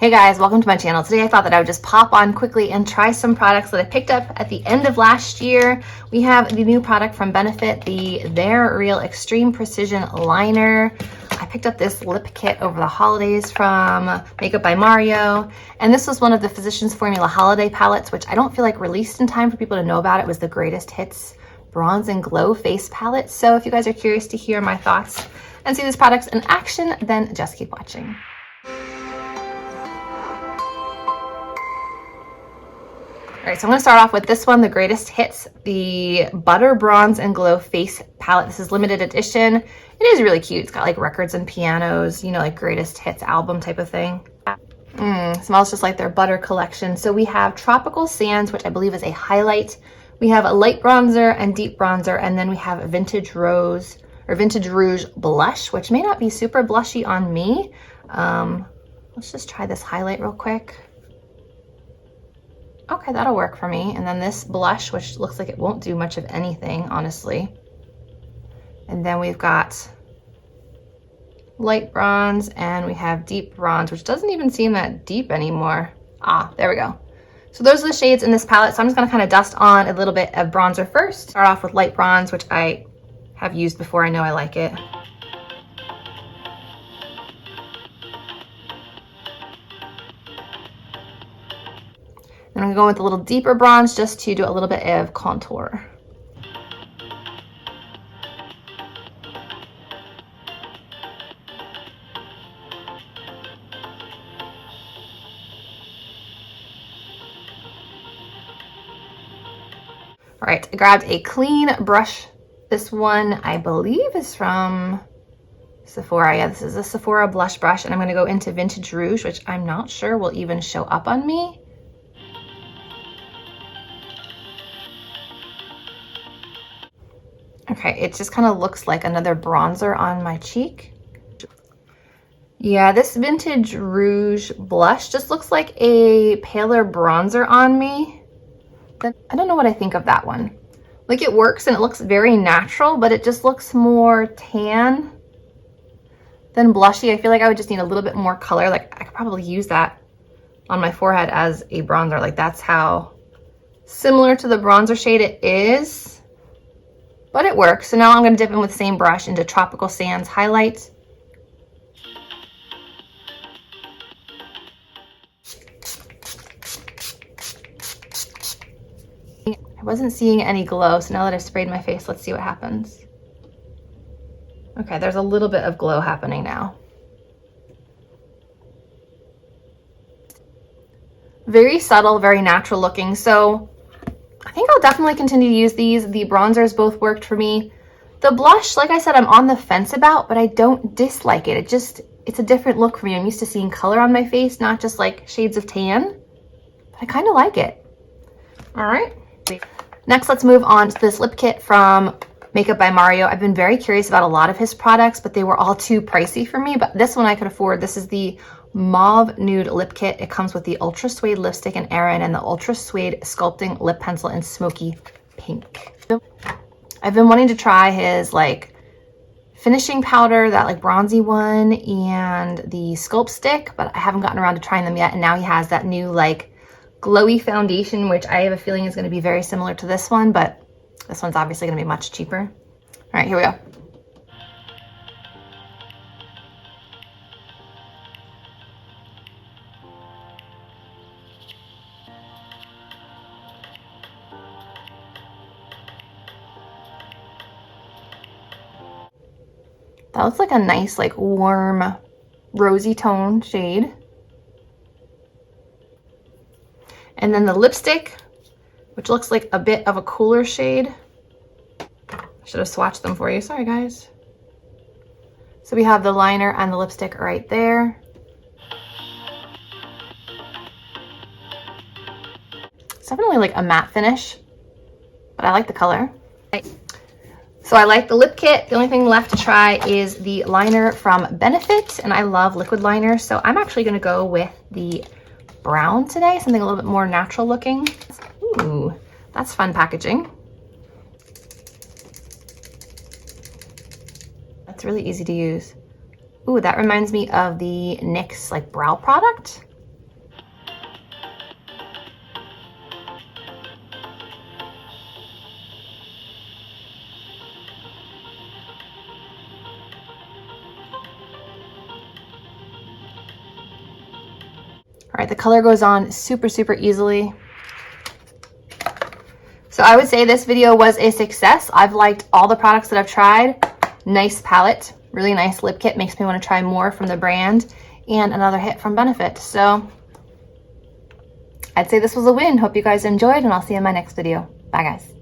Hey guys, welcome to my channel. Today I thought that I would just pop on quickly and try some products that I picked up at the end of last year. We have the new product from Benefit, the They're Real Extreme Precision Liner. I picked up this lip kit over the holidays from Makeup by Mario. And this was one of the Physicians Formula holiday palettes, which I don't feel like released in time for people to know about. It was the Greatest Hits Bronze and Glow Face Palette. So if you guys are curious to hear my thoughts and see these products in action, then just keep watching. All right, so I'm gonna start off with this one, the Greatest Hits, the Butter Bronze and Glow Face Palette. This is limited edition. It is really cute. It's got like records and pianos, you know, like Greatest Hits album type of thing. Smells just like their butter collection. So we have Tropical Sands, which I believe is a highlight. We have a light bronzer and deep bronzer, and then we have Vintage Rose or Vintage Rouge blush, which may not be super blushy on me. Let's just try this highlight real quick. Okay, that'll work for me. And then this blush, which looks like it won't do much of anything, honestly. And then we've got light bronze and we have deep bronze, which doesn't even seem that deep anymore. Ah, there we go. So those are the shades in this palette. So I'm just gonna kind of dust on a little bit of bronzer first. Start off with light bronze, which I have used before. I know I like it. Then I'm gonna go with a little deeper bronze just to do a little bit of contour. All right, I grabbed a clean brush. This one, I believe, is from Sephora. Yeah, this is a Sephora blush brush, and I'm gonna go into Vintage Rouge, which I'm not sure will even show up on me. Okay, it just kind of looks like another bronzer on my cheek. Yeah, this Vintage Rouge blush just looks like a paler bronzer on me. I don't know what I think of that one. Like, it works and it looks very natural, but it just looks more tan than blushy. I feel like I would just need a little bit more color. Like, I could probably use that on my forehead as a bronzer. Like, that's how similar to the bronzer shade it is. But it works. So now I'm going to dip in with the same brush into Tropical Sands highlight. I wasn't seeing any glow, so now that I've sprayed my face, let's see what happens. Okay, there's a little bit of glow happening now. Very subtle, very natural looking. So I think I'll definitely continue to use these. The bronzers both worked for me. The blush, like I said, I'm on the fence about, but I don't dislike it. It's a different look for me. I'm used to seeing color on my face, not just like shades of tan, but I kind of like it. All right. Next, let's move on to this lip kit from Makeup by Mario. I've been very curious about a lot of his products, but they were all too pricey for me, but this one I could afford. This is the Mauve Nude Lip Kit. It comes with the Ultra Suede Lipstick in Erin and the Ultra Suede Sculpting Lip Pencil in Smoky Pink. I've been wanting to try his like finishing powder, that like bronzy one, and the Sculpt Stick, but I haven't gotten around to trying them yet. And now he has that new like glowy foundation, which I have a feeling is going to be very similar to this one, but this one's obviously going to be much cheaper. All right, here we go. That looks like a nice, like warm, rosy tone shade. And then the lipstick, which looks like a bit of a cooler shade. I should have swatched them for you. Sorry, guys. So we have the liner and the lipstick right there. It's definitely like a matte finish, but I like the color. So I like the lip kit. The only thing left to try is the liner from Benefit, and I love liquid liners. So I'm actually gonna go with the brown today, something a little bit more natural looking. Ooh, that's fun packaging. That's really easy to use. Ooh, that reminds me of the NYX like brow product. right, the color goes on super, super easily. So I would say this video was a success. I've liked all the products that I've tried. Nice palette, really nice lip kit, makes me want to try more from the brand, and another hit from Benefit. So I'd say this was a win. Hope you guys enjoyed, and I'll see you in my next video. Bye guys.